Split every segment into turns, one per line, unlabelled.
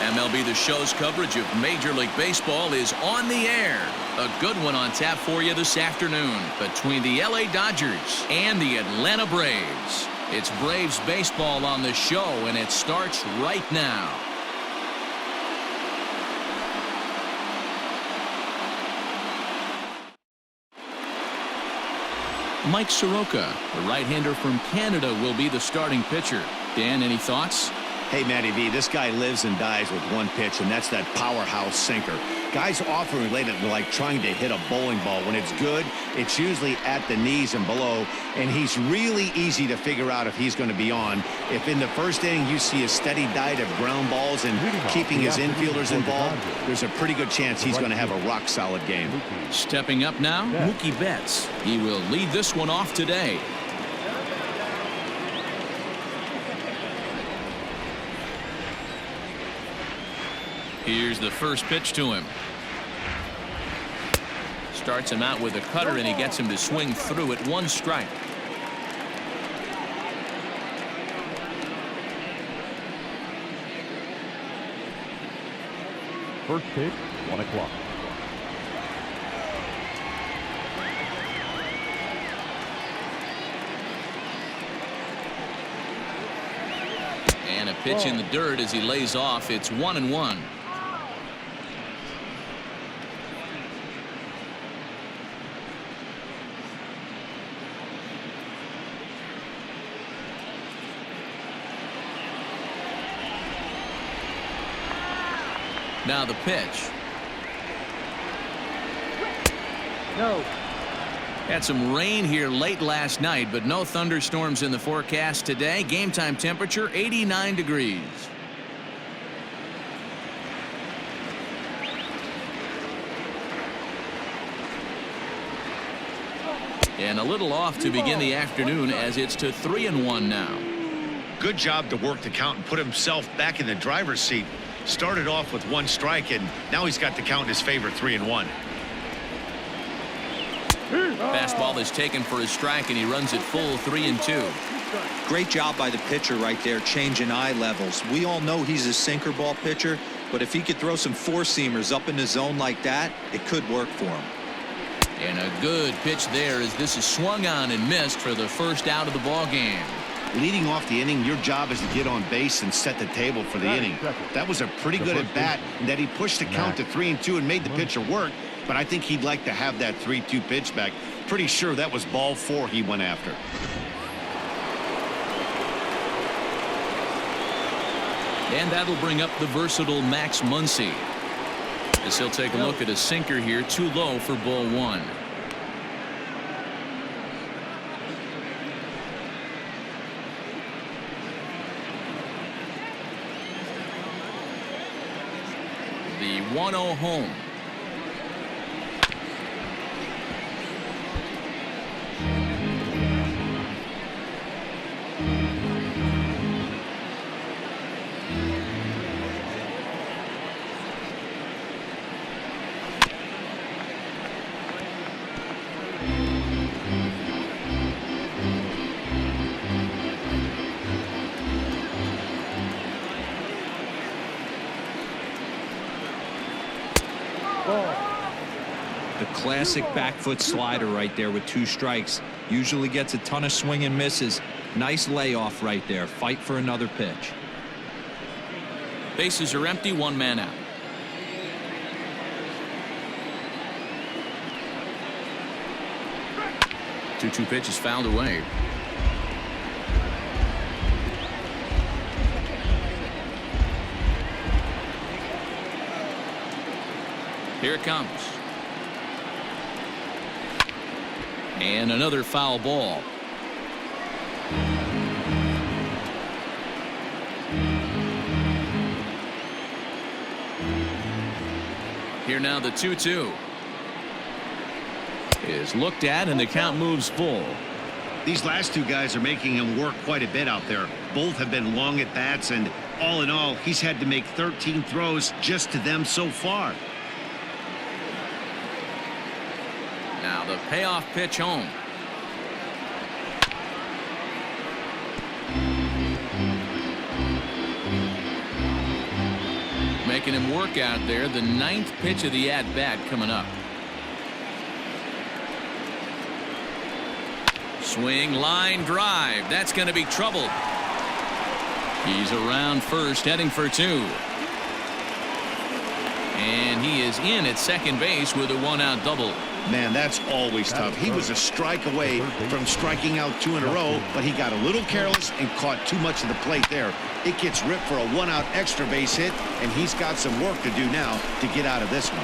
MLB The Show's coverage of Major League Baseball is on the air. A good one on tap for you this afternoon between the LA Dodgers and the Atlanta Braves. It's Braves baseball on the show, and it starts right now. Mike Soroka, the right-hander from Canada, will be the starting pitcher. Dan, any thoughts?
Hey, Matty V, this guy lives and dies with one pitch, and that's that powerhouse sinker. Guys often relate it to like trying to hit a bowling ball. When it's good, it's usually at the knees and below, and he's really easy to figure out if he's going to be on. If in the first inning you see a steady diet of ground balls and keeping his infielders involved, there's a pretty good chance he's going to have a rock-solid game.
Stepping up now, Mookie Betts. He will lead this one off today. Here's the first pitch to him. Starts him out with a cutter, and he gets him to swing through at 1 strike.
First pitch, 1 o'clock.
And a pitch in the dirt as he lays off. It's 1-1. Now the pitch.
No.
Had some rain here late last night, but no thunderstorms in the forecast today. Game time temperature 89 degrees. And a little off to begin the afternoon as it's to 3-1 now.
Good job to work the count and put himself back in the driver's seat. Started off with 1 strike, and now he's got the count in his favor, 3-1.
Fastball is taken for a strike, and he runs it full 3-2.
Great job by the pitcher right there, changing eye levels. We all know he's a sinker ball pitcher, but if he could throw some 4-seamers up in the zone like that, it could work for him.
And a good pitch there as this is swung on and missed for the first out of the ball game.
Leading off the inning, your job is to get on base and set the table for the inning. That was a pretty good at bat, that he pushed the count to 3-2 and made the pitcher work, but I think he'd like to have that 3-2 pitch back. Pretty sure that was ball 4 he went after.
And that'll bring up the versatile Max Muncy, as he'll take a look at a sinker here, too low for ball 1. The 1-0 home.
The classic back foot slider right there with 2 strikes. Usually gets a ton of swing and misses. Nice layoff right there. Fight for another pitch.
Bases are empty, 1 man out. Two pitch is fouled away. Here it comes. And another foul ball. Here now the 2-2 is looked at, and the count moves full.
These last 2 guys are making him work quite a bit out there. Both have been long at bats, and all in all, he's had to make 13 throws just to them so far.
Now the payoff pitch home. Making him work out there. The 9th pitch of the at-bat coming up. Swing, line drive. That's going to be trouble. He's around first, heading for 2. And he is in at second base with a 1-out double.
Man, that's always tough. He was a strike away from striking out 2 in a row, but he got a little careless and caught too much of the plate there. It gets ripped for a 1-out extra base hit, and he's got some work to do now to get out of this one.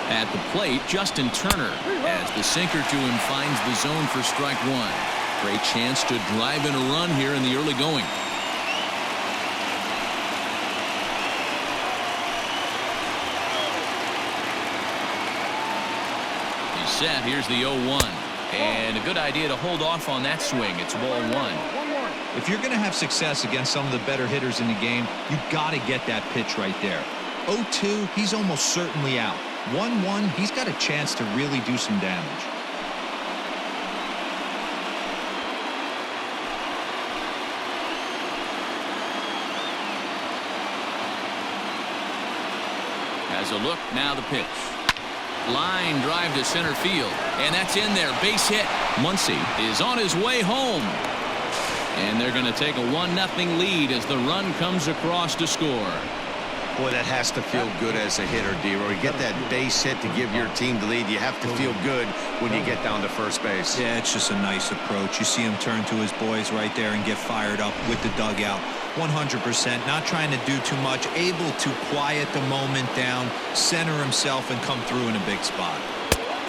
At the plate, Justin Turner, as the sinker to him finds the zone for strike 1. Great chance to drive in a run here in the early going. He's set. Here's the 0-1. And a good idea to hold off on that swing. It's ball 1.
If you're going to have success against some of the better hitters in the game, you've got to get that pitch right there. 0-2, he's almost certainly out. 1-1, he's got a chance to really do some damage.
Has a look, now the pitch. Line drive to center field, and that's in there. Base hit. Muncy is on his way home. And they're going to take a 1-0 lead as the run comes across to score.
Boy, that has to feel good as a hitter, D-Roy. You get that base hit to give your team the lead. You have to feel good when you get down to first base.
Yeah, it's just a nice approach. You see him turn to his boys right there and get fired up with the dugout. 100%, not trying to do too much, able to quiet the moment down, center himself, and come through in a big spot.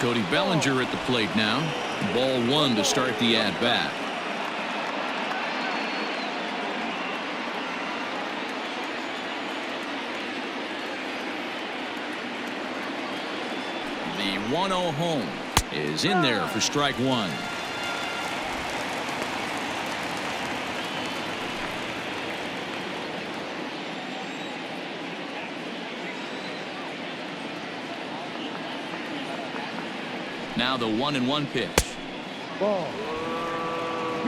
Cody Bellinger at the plate now. Ball 1 to start the at-bat. The 1-0 home is in there for strike 1. Now the 1-1 pitch.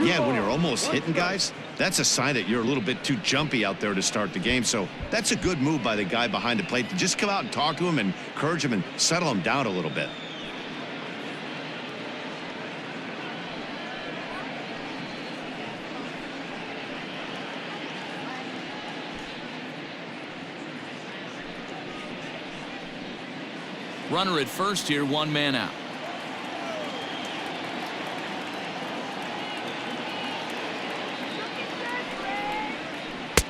Yeah, when you're almost hitting guys, that's a sign that you're a little bit too jumpy out there to start the game. So that's a good move by the guy behind the plate to just come out and talk to him and encourage him and settle him down a little bit.
Runner at first here, 1 man out.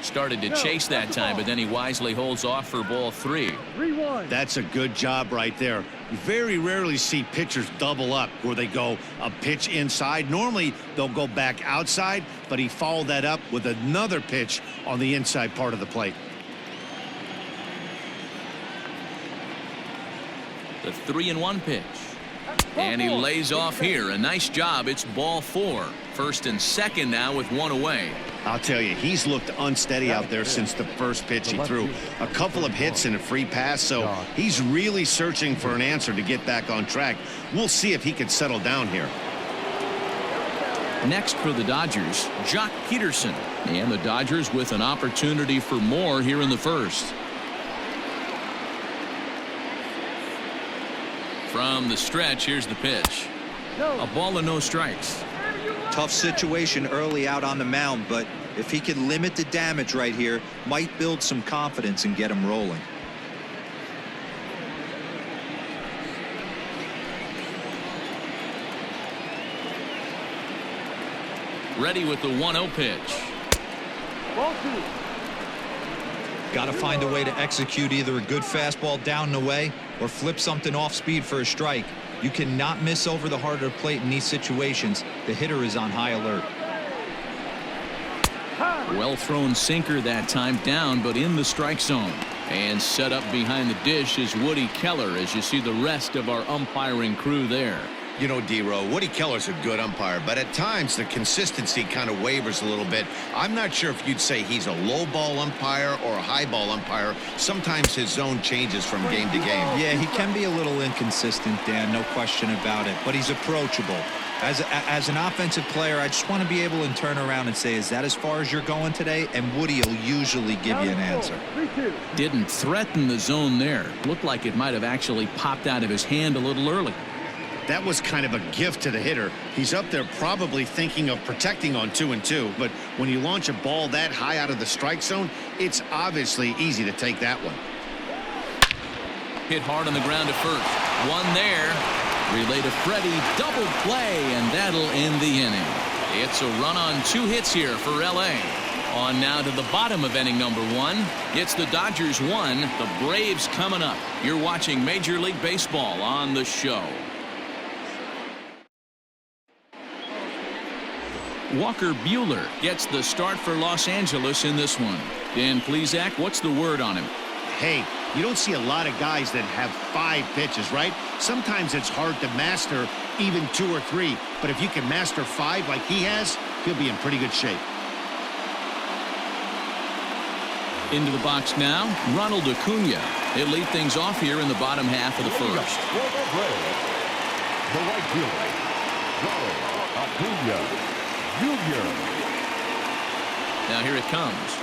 Started to chase that time, but then he wisely holds off for ball 3.
3-1.
That's a good job right there. You very rarely see pitchers double up where they go a pitch inside. Normally they'll go back outside, but he followed that up with another pitch on the inside part of the plate.
The 3-1 pitch. And he lays off here. A nice job. It's ball 4. First and second now with 1 away.
I'll tell you, he's looked unsteady out there since the first pitch he threw. A couple of hits and a free pass, so he's really searching for an answer to get back on track. We'll see if he can settle down here.
Next for the Dodgers, Jock Peterson. And the Dodgers with an opportunity for more here in the first. From the stretch, here's the pitch. A ball and no strikes.
Tough situation early out on the mound, but if he can limit the damage right here, might build some confidence and get him rolling.
Ready with the 1-0 pitch.
Ball 2.
Got to find a way to execute either a good fastball down and away or flip something off speed for a strike. You cannot miss over the heart of the plate in these situations. The hitter is on high alert.
Well thrown sinker that time, down but in the strike zone. And set up behind the dish is Woody Keller as you see the rest of our umpiring crew there.
You know, D-Row, Woody Keller's a good umpire, but at times the consistency kind of wavers a little bit. I'm not sure if you'd say he's a low ball umpire or a high ball umpire. Sometimes his zone changes from game to game.
Yeah, he can be a little inconsistent, Dan, no question about it, but he's approachable. As an offensive player, I just want to be able to turn around and say, is that as far as you're going today? And Woody will usually give you an answer.
Didn't threaten the zone there. Looked like it might have actually popped out of his hand a little early.
That was kind of a gift to the hitter. He's up there probably thinking of protecting on 2-2, but when you launch a ball that high out of the strike zone, it's obviously easy to take that one.
Hit hard on the ground to first. One there. Relay to Freddie. Double play, and that'll end the inning. It's a run on 2 hits here for L.A. On now to the bottom of inning number 1. It's the Dodgers 1, the Braves coming up. You're watching Major League Baseball on the show. Walker Buehler gets the start for Los Angeles in this one. Dan Plesac, what's the word on him?
Hey, you don't see a lot of guys that have 5 pitches, right? Sometimes it's hard to master even 2 or 3, but if you can master 5 like he has, he'll be in pretty good shape.
Into the box now, Ronald Acuna. He'll lead things off here in the bottom half of the first.
The right fielder, Ronald Acuna Jr.
Now here it comes.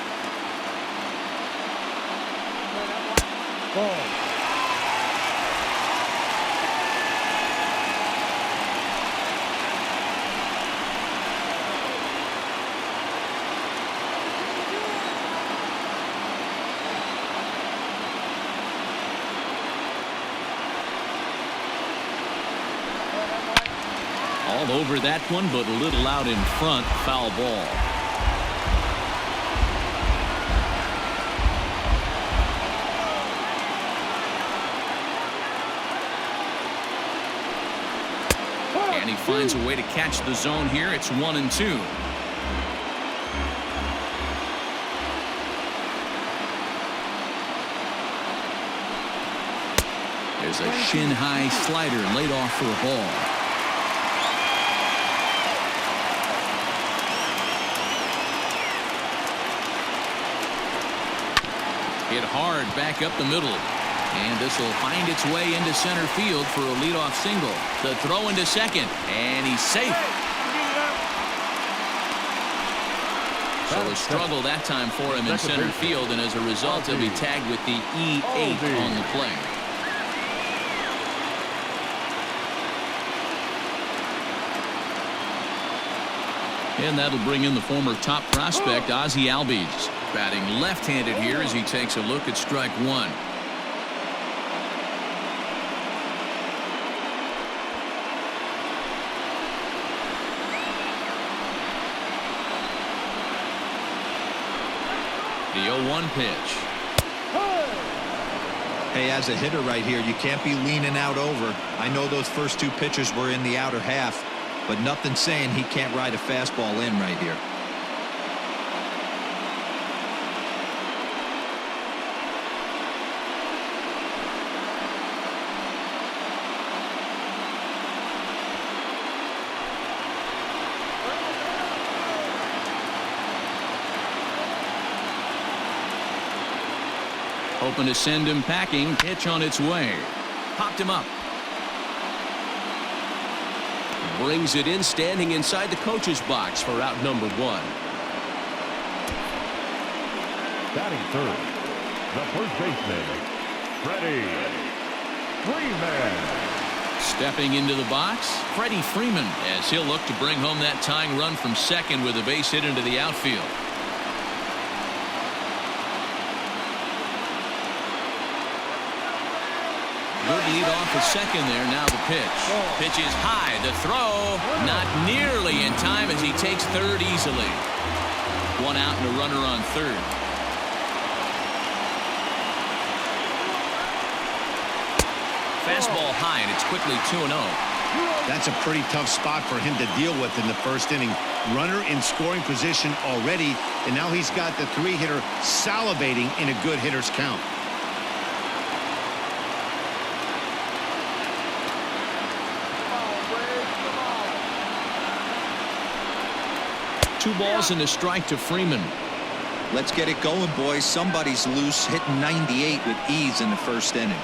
All over that one, but a little out in front. Foul ball. And he finds a way to catch the zone here. It's 1-2. There's a shin-high slider laid off for a ball. Hit hard back up the middle. And this will find its way into center field for a leadoff single. The throw into second. And he's safe. So a struggle that time for him in center field. And as a result, he'll be tagged with the E8 on the play. And that'll bring in the former top prospect, Ozzie Albies. Batting left-handed here as he takes a look at strike 1. The 0-1 pitch.
Hey, as a hitter right here, you can't be leaning out over. I know those first 2 pitches were in the outer half, but nothing saying he can't ride a fastball in right here.
Hoping to send him packing. Pitch on its way. Popped him up.
Brings it in, standing inside the coach's box for out number 1.
Batting third, the first baseman, Freddie Freeman.
Stepping into the box, Freddie Freeman, as he'll look to bring home that tying run from second with a base hit into the outfield. Good lead off at second there. Now the pitch. Pitch is high. The throw not nearly in time as he takes third easily. 1 out and a runner on third. Fastball high, and it's quickly 2-0.
That's a pretty tough spot for him to deal with in the first inning. Runner in scoring position already, and now he's got the 3-hitter salivating in a good hitter's count.
2 balls and a strike to Freeman.
Let's get it going, boys. Somebody's loose, hitting 98 with ease in the first inning.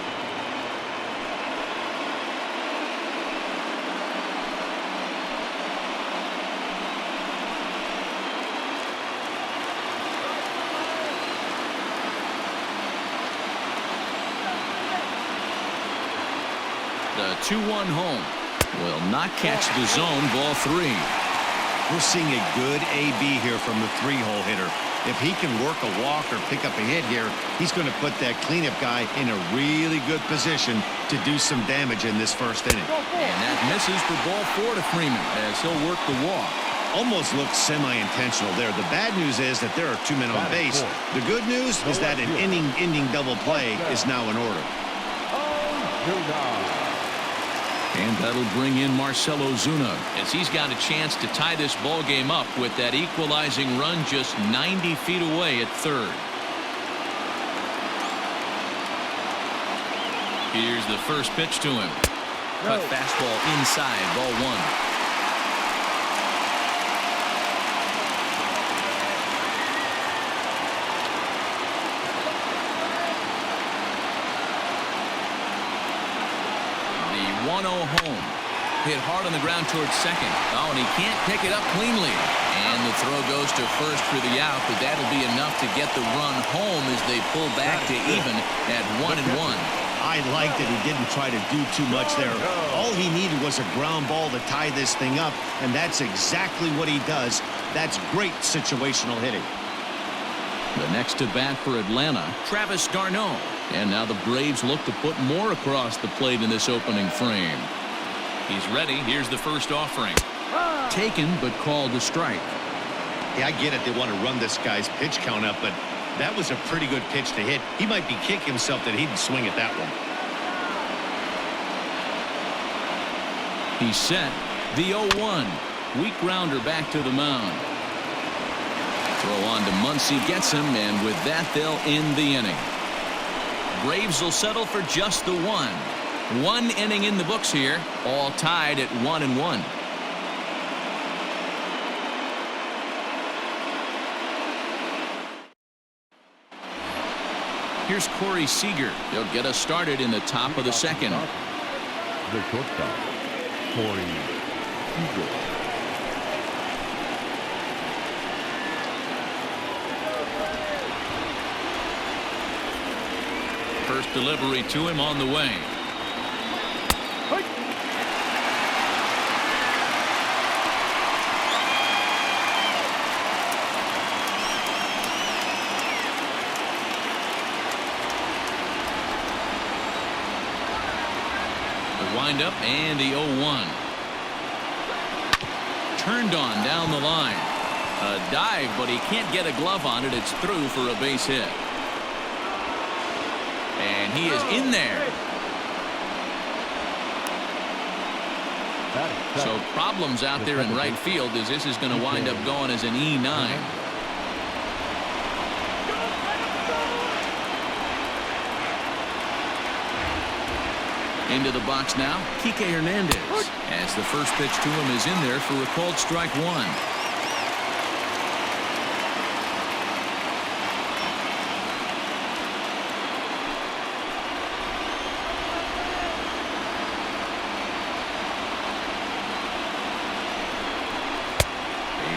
The 2-1 home will not catch the zone. Ball 3.
We're seeing a good AB here from the 3-hole hitter. If he can work a walk or pick up a hit here, he's going to put that cleanup guy in a really good position to do some damage in this first inning.
And that misses for ball 4 to Freeman as he'll work the walk.
Almost looked semi-intentional there. The bad news is that there are 2 men on base. The good news is that an inning-ending double play is now in order.
And that'll bring in Marcell Ozuna as he's got a chance to tie this ball game up with that equalizing run just 90 feet away at third. Here's the first pitch to him. Cut fastball inside, ball 1. The 1-0 home. Hit hard on the ground towards second. Oh, and he can't pick it up cleanly. And the throw goes to first for the out, but that'll be enough to get the run home as they pull back to even at 1-1.
I liked that he didn't try to do too much there. All he needed was a ground ball to tie this thing up, and that's exactly what he does. That's great situational hitting.
The next to bat for Atlanta, Travis d'Arnaud. And now the Braves look to put more across the plate in this opening frame. He's ready. Here's the first offering. Taken, but called a strike.
Yeah, I get it. They want to run this guy's pitch count up, but that was a pretty good pitch to hit. He might be kicking himself that he didn't swing at that one.
He's set. The 0-1. Weak grounder back to the mound. Throw on to Muncy, gets him, and with that, they'll end the inning. Braves will settle for just the 1. 1 inning in the books here, all tied at 1-1. Here's Corey Seager. He'll get us started in the top of the second.
The shortstop, Corey Seager.
First delivery to him on the way. The windup and the 0-1. Turned on down the line. A dive, but he can't get a glove on it. It's through for a base hit. And he is in there. So problems out there in right field as this is going to wind up going as an E9. Into the box now, Kike Hernandez. As the first pitch to him is in there for a called strike 1.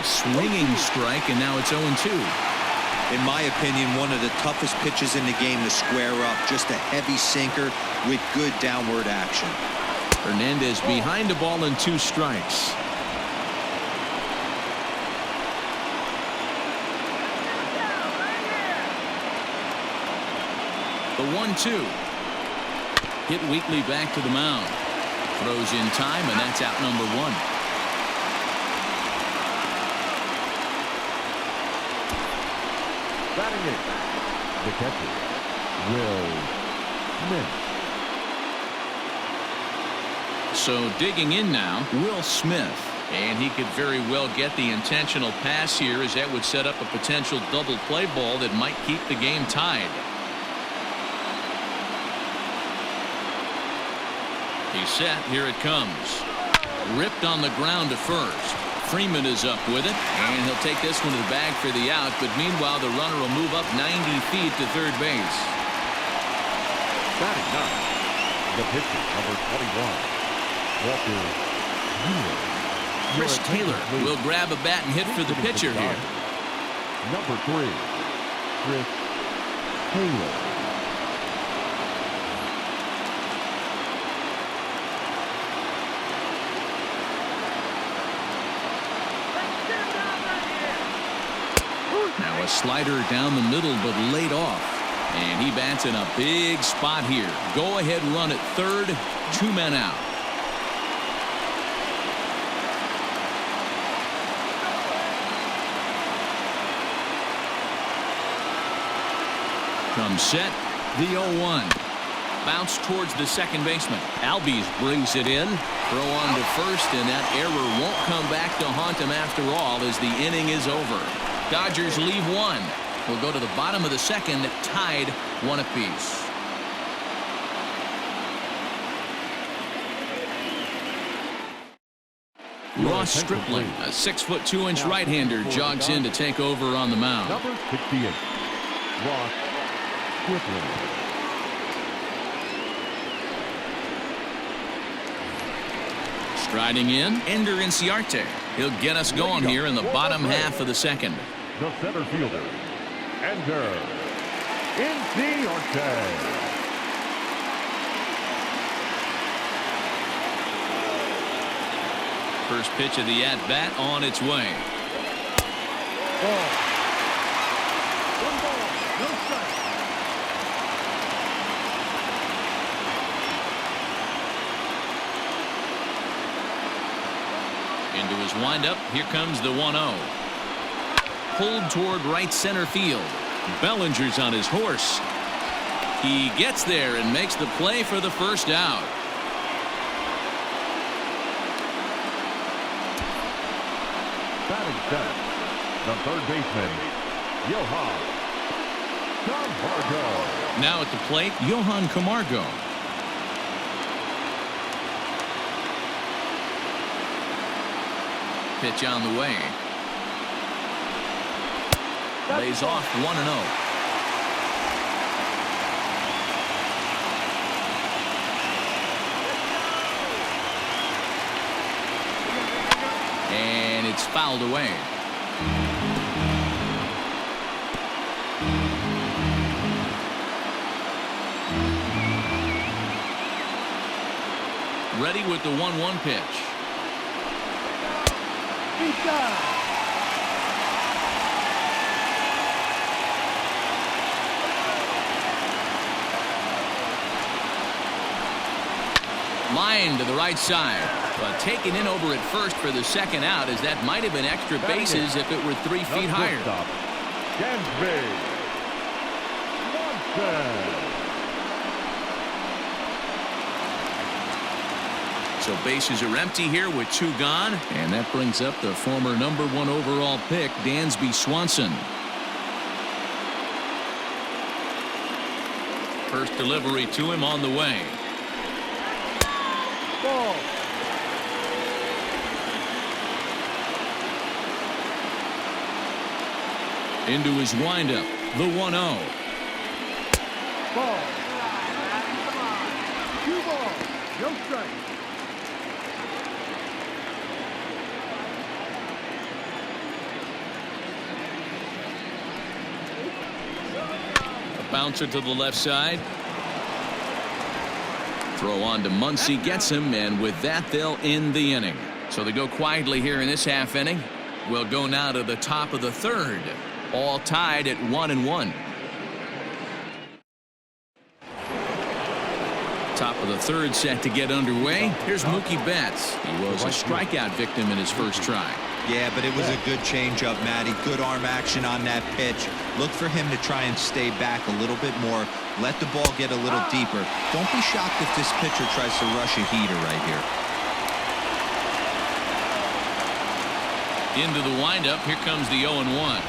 Swinging strike, and now it's 0-2.
In my opinion, one of the toughest pitches in the game to square up. Just a heavy sinker with good downward action.
Hernandez behind the ball and 2 strikes. The 1-2. Hit weakly back to the mound. Throws in time, and that's out number 1.
Batting it, the catcher, Will Smith.
So digging in now, Will Smith. And he could very well get the intentional pass here, as that would set up a potential double play ball that might keep the game tied. He's set. Here it comes. Ripped on the ground to first. Freeman is up with it, and he'll take this one to the bag for the out, but meanwhile the runner will move up 90 feet to third base.
Batting ninth, the pitcher, number 21, Walker Buehler.
Chris Taylor will grab a bat and hit for the pitcher here.
Number 3, Chris Taylor.
Now a slider down the middle, but laid off. And he bats in a big spot here. Go ahead run at third, 2 men out. Comes set, the 0-1. Bounce towards the second baseman. Albies brings it in. Throw on to first, and that error won't come back to haunt him after all as the inning is over. Dodgers leave one. We'll go to the bottom of the second, tied 1 apiece. Ross Stripling, a 6'2" right-hander, jogs in to take over on the mound.
Number 68, Ross Stripling.
Striding in, Ender Inciarte. He'll get us going here in the bottom half of the second.
The center fielder, Ender Inciarte.
First pitch of the at-bat on its way.
Ball. 1 ball, no strike.
Into his windup. Here comes the 1-0. Pulled toward right center field. Bellinger's on his horse. He gets there and makes the play for the first out.
Batting seventh, the third baseman, Johan Camargo.
Now at the plate, Johan Camargo. Pitch on the way. Lays off 1-0. And it's fouled away. Ready with the 1-1 pitch. Line to the right side, but taken in over at first for the second out, as that might have been extra bases if it were 3 feet higher.
Gansby Swanson.
So bases are empty here with 2 gone, and that brings up the former #1 overall pick, Dansby Swanson. First delivery to him on the way.
Ball.
Into his windup, the 1-0.
Ball. 2 balls, no strike.
Bouncer to the left side. Throw on to Muncy, gets him, and with that they'll end the inning. So they go quietly here in this half inning. We'll go now to the top of the third. All tied at 1-1. Top of the third set to get underway. Here's Mookie Betts. He was a strikeout victim in his first try.
Yeah, but it was a good changeup, Matty. Good arm action on that pitch. Look for him to try and stay back a little bit more. Let the ball get a little deeper. Don't be shocked if this pitcher tries to rush a heater right here.
Into the windup. Here comes the 0-1.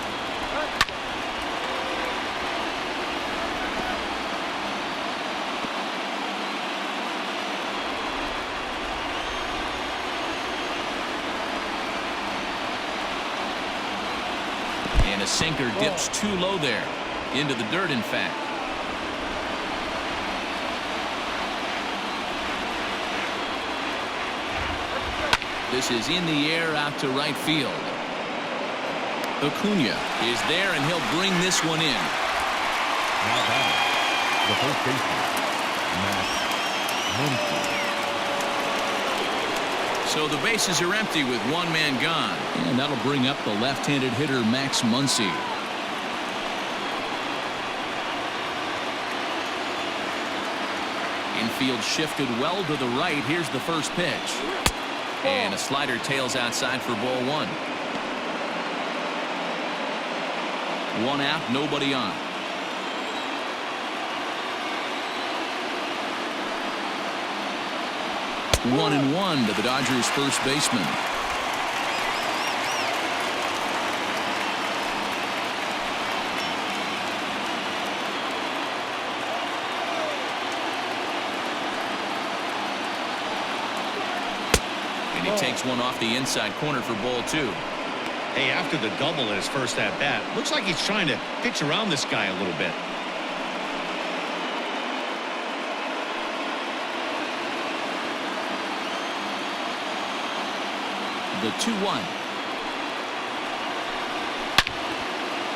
sinker dips too low there. Into the dirt, in fact. This is in the air out to right field. Acuna is there, and he'll bring this one in.
Now batting, the first baseman, Max.
So the bases are empty with one man gone. And that'll bring up the left-handed hitter Max Muncy. Infield shifted well to the right. Here's the first pitch. And a slider tails outside for ball one. One out, nobody on. One and one to the Dodgers first baseman. And he takes one off the inside corner for ball two.
Hey, after the double in his first at bat, looks like he's trying to pitch around this guy a little bit.
The 2-1.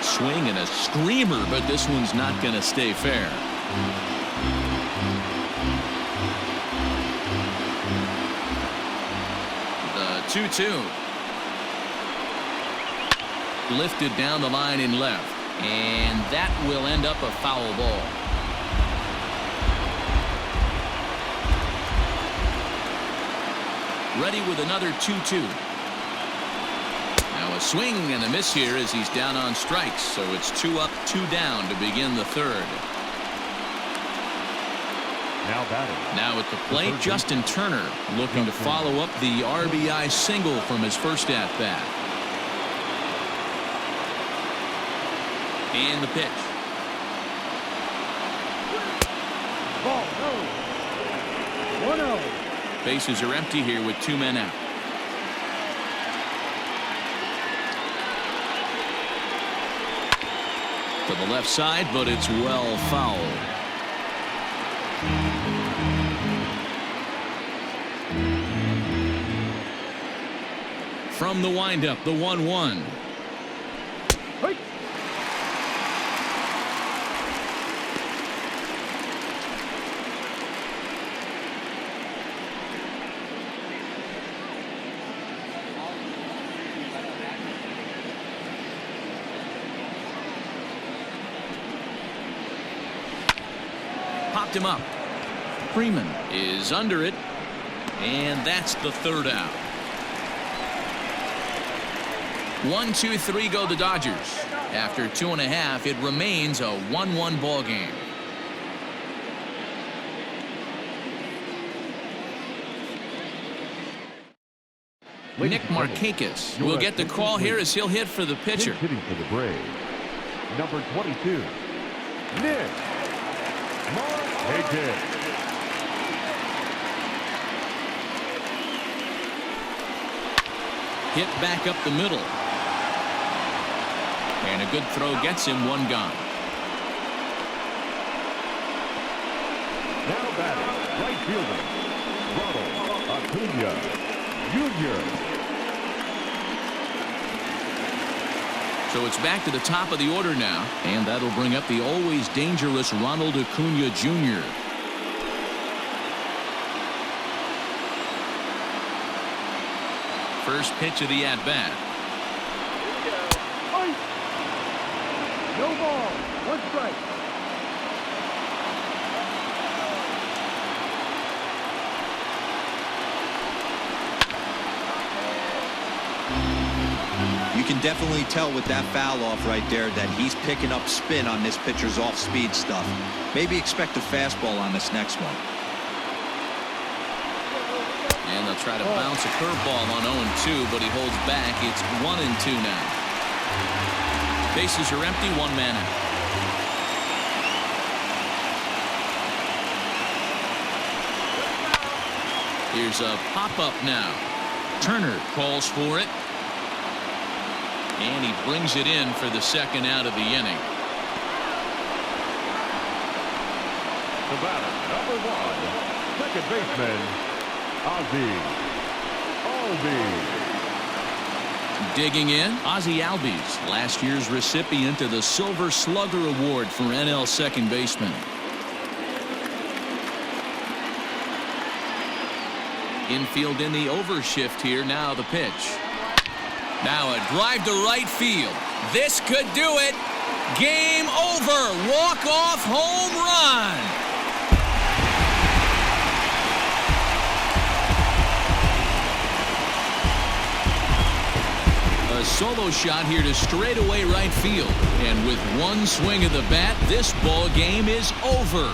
Swing and a screamer, but this one's not going to stay fair. The 2-2. Lifted down the line in left, and that will end up a foul ball. Ready with another 2-2. Now a swing and a miss here as he's down on strikes, so it's 2 up, 2 down to begin the third.
Now batting.
Now at the plate, Justin Turner looking to follow up the RBI single from his first at bat. And the pitch.
Ball, no. 1-0.
Bases are empty here with 2 men out. To the left side, but it's well fouled. From the windup, the 1-1. Popped him up. Freeman is under it, and that's the third out. 1, 2, 3 go the Dodgers. After 2.5, it remains a 1-1 ball game. Nick Markakis will get the call here as he'll hit for the pitcher.
Hitting for the Braves, number 22, Nick Markakis.
Hit back up the middle. And a good throw gets him one gone.
Now batting, right fielder, Ronald Acuna Jr.
So it's back to the top of the order now, and that'll bring up the always dangerous Ronald Acuna Jr. First pitch of the at-bat.
No ball, 1 strike.
You can definitely tell with that foul off right there that he's picking up spin on this pitcher's off-speed stuff. Maybe expect a fastball on this next one.
And they'll try to bounce a curveball on 0-2, but he holds back. It's 1-2 now. Bases are empty, 1 man out. Here's a pop-up now. Turner calls for it. And he brings it in for the second out of the inning.
The batter, number 1, second baseman, Ozzie Albies.
Digging in, Ozzie Albies, last year's recipient of the Silver Slugger Award for NL second baseman. Infield in the overshift here. Now the pitch. Now a drive to right field. This could do it. Game over. Walk-off home run. A solo shot here to straightaway right field. And with one swing of the bat, this ball game is over.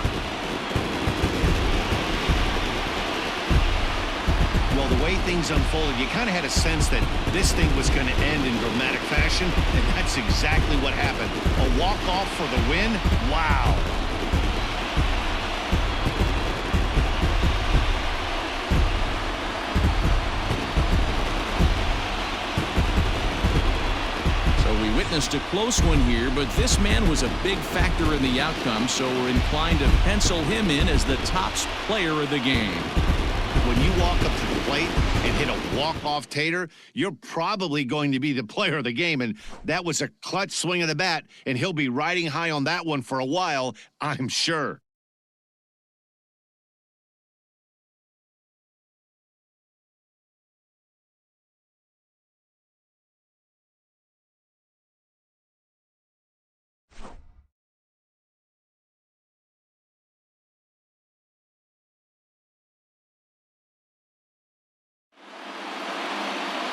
Well, the way things unfolded, you kind of had a sense that this thing was going to end in dramatic fashion, and that's exactly what happened. A walk-off for the win? Wow.
We witnessed a close one here, but this man was a big factor in the outcome, so we're inclined to pencil him in as the top player of the game.
When you walk up to the plate and hit a walk-off tater, you're probably going to be the player of the game, and that was a clutch swing of the bat, and he'll be riding high on that one for a while, I'm sure.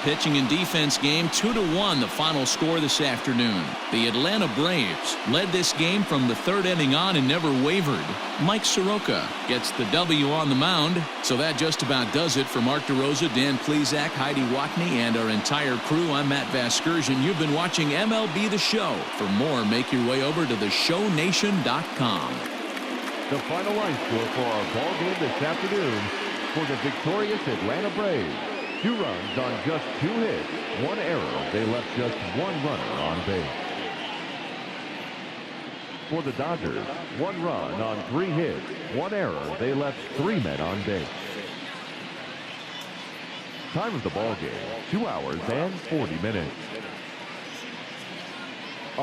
Pitching and defense game 2-1, the final score this afternoon. The Atlanta Braves led this game from the third inning on and never wavered. Mike Soroka gets the W on the mound. So that just about does it for Mark DeRosa, Dan Plesac, Heidi Watney, and our entire crew. I'm Matt Vasgersian. You've been watching MLB The Show. For more, make your way over to theshownation.com.
The final line score for our ball game this afternoon for the victorious Atlanta Braves. 2 runs on just 2 hits, 1 error. They left just 1 runner on base. For the Dodgers, 1 run on 3 hits, 1 error. They left 3 men on base. Time of the ball game, 2 hours and 40 minutes.